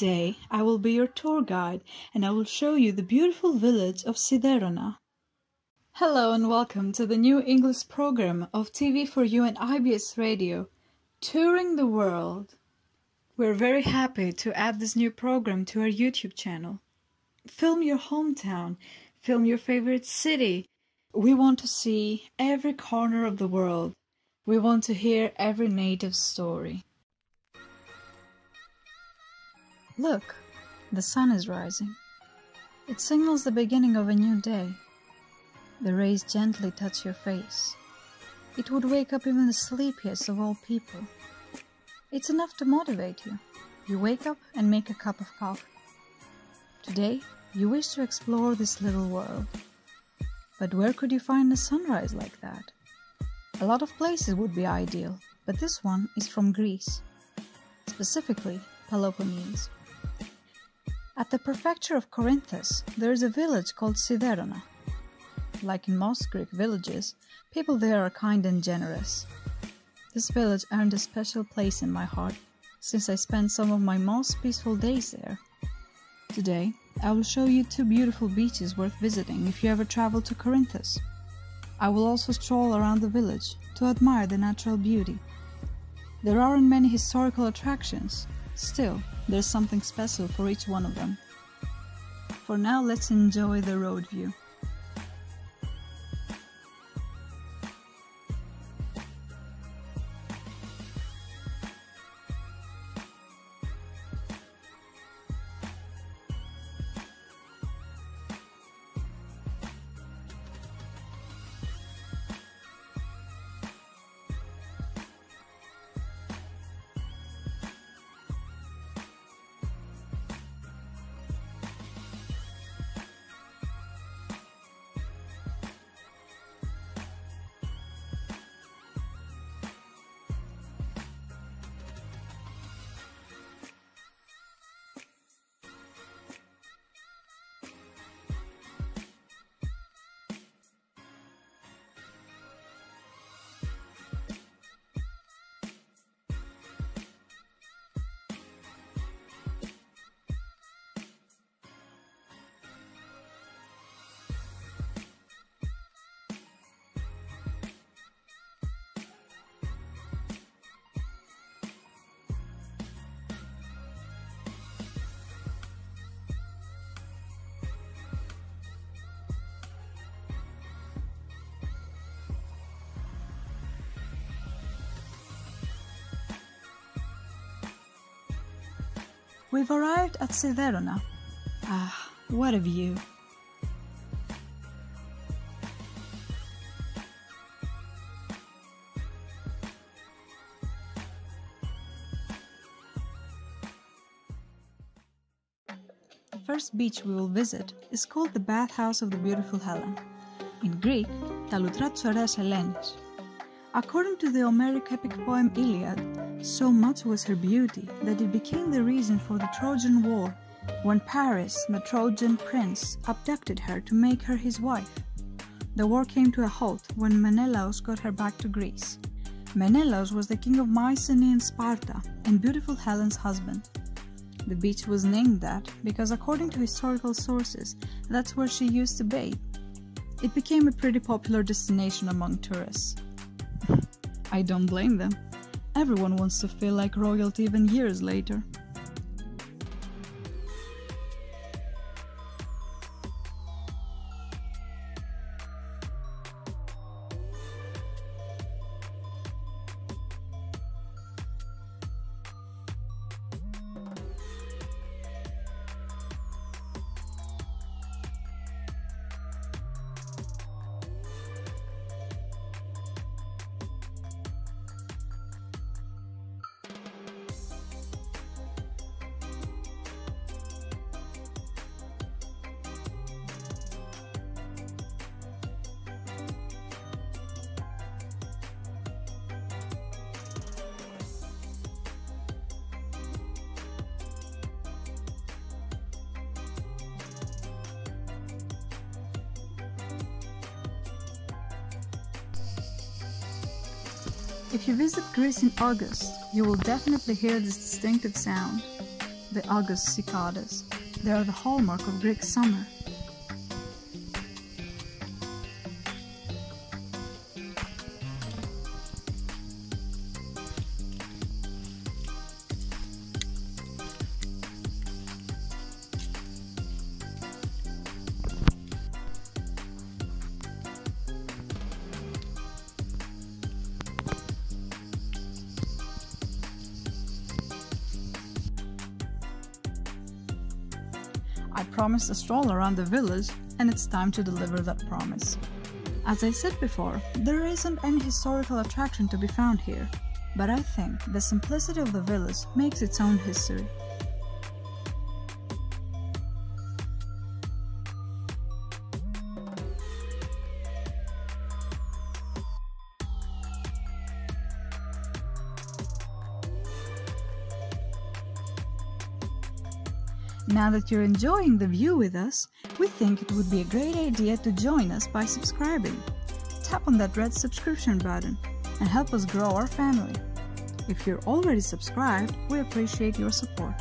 Today, I will be your tour guide and I will show you the beautiful village of Siderona. Hello and welcome to the new English program of TV4U and IBS Radio, Touring the World. We're very happy to add this new program to our YouTube channel. Film your hometown, film your favorite city. We want to see every corner of the world. We want to hear every native story. Look, the sun is rising. It signals the beginning of a new day. The rays gently touch your face. It would wake up even the sleepiest of all people. It's enough to motivate you. You wake up and make a cup of coffee. Today, you wish to explore this little world. But where could you find a sunrise like that? A lot of places would be ideal, but this one is from Greece, specifically Peloponnese. At the prefecture of Corinthus, there is a village called Siderona. Like in most Greek villages, people there are kind and generous. This village earned a special place in my heart, since I spent some of my most peaceful days there. Today, I will show you 2 beautiful beaches worth visiting if you ever travel to Corinthus. I will also stroll around the village to admire the natural beauty. There aren't many historical attractions, still, there's something special for each one of them. For now, let's enjoy the road view. We've arrived at Siderona. Ah, what a view! The first beach we will visit is called the Bathhouse of the Beautiful Helen. In Greek, τα λουτρά της ωραίας Ελένης. According to the Homeric epic poem Iliad, so much was her beauty that it became the reason for the Trojan War, when Paris, the Trojan prince, abducted her to make her his wife. The war came to a halt when Menelaus got her back to Greece. Menelaus was the king of Mycenae and Sparta, and beautiful Helen's husband. The beach was named that because, according to historical sources, that's where she used to bathe. It became a pretty popular destination among tourists. I don't blame them. Everyone wants to feel like royalty even years later. If you visit Greece in August, you will definitely hear this distinctive sound. the August cicadas. They are the hallmark of Greek summer. I promised a stroll around the village, and it's time to deliver that promise. As I said before, there isn't any historical attraction to be found here, but I think the simplicity of the village makes its own history. Now that you're enjoying the view with us, we think it would be a great idea to join us by subscribing. Tap on that red subscription button and help us grow our family. If you're already subscribed, we appreciate your support.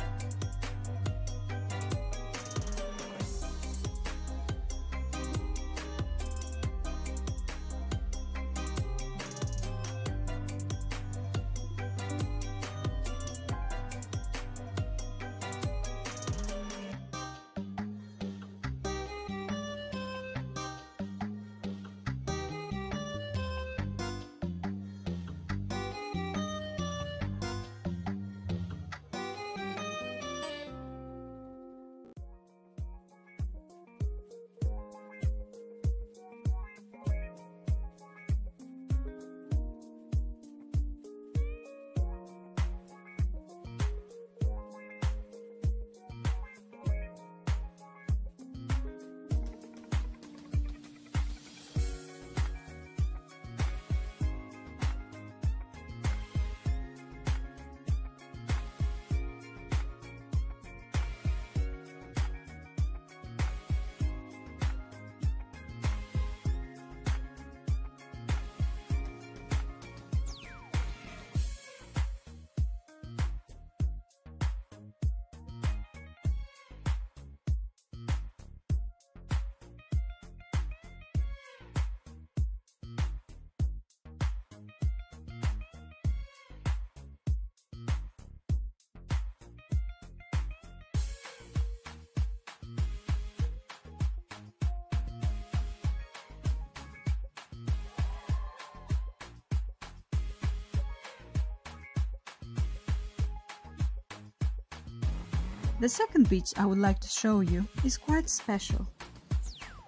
The second beach I would like to show you is quite special.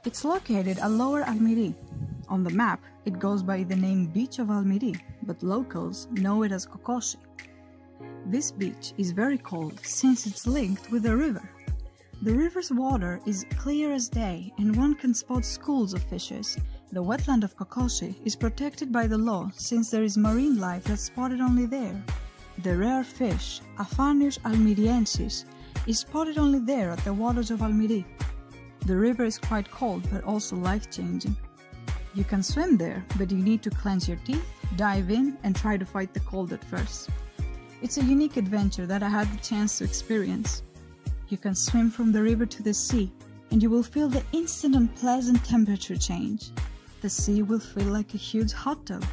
It's located at Lower Almiri. On the map, it goes by the name Beach of Almiri, but locals know it as Kokoshi. This beach is very cold since it's linked with a river. The river's water is clear as day and one can spot schools of fishes. The wetland of Kokoshi is protected by the law since there is marine life that's spotted only there. The rare fish, Aphanius almiriensis, is spotted only there at the waters of Almiri. The river is quite cold but also life-changing. You can swim there, but you need to cleanse your teeth, dive in, and try to fight the cold at first. It's a unique adventure that I had the chance to experience. You can swim from the river to the sea, and you will feel the instant and pleasant temperature change. The sea will feel like a huge hot tub.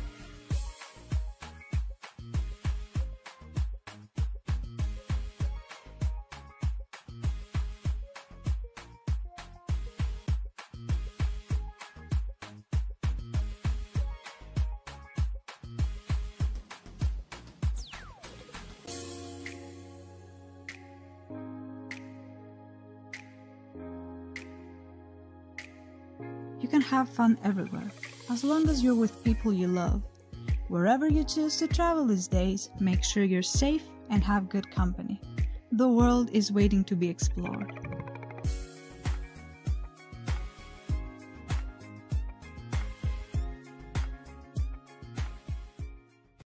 You can have fun everywhere, as long as you're with people you love. Wherever you choose to travel these days, make sure you're safe and have good company. The world is waiting to be explored.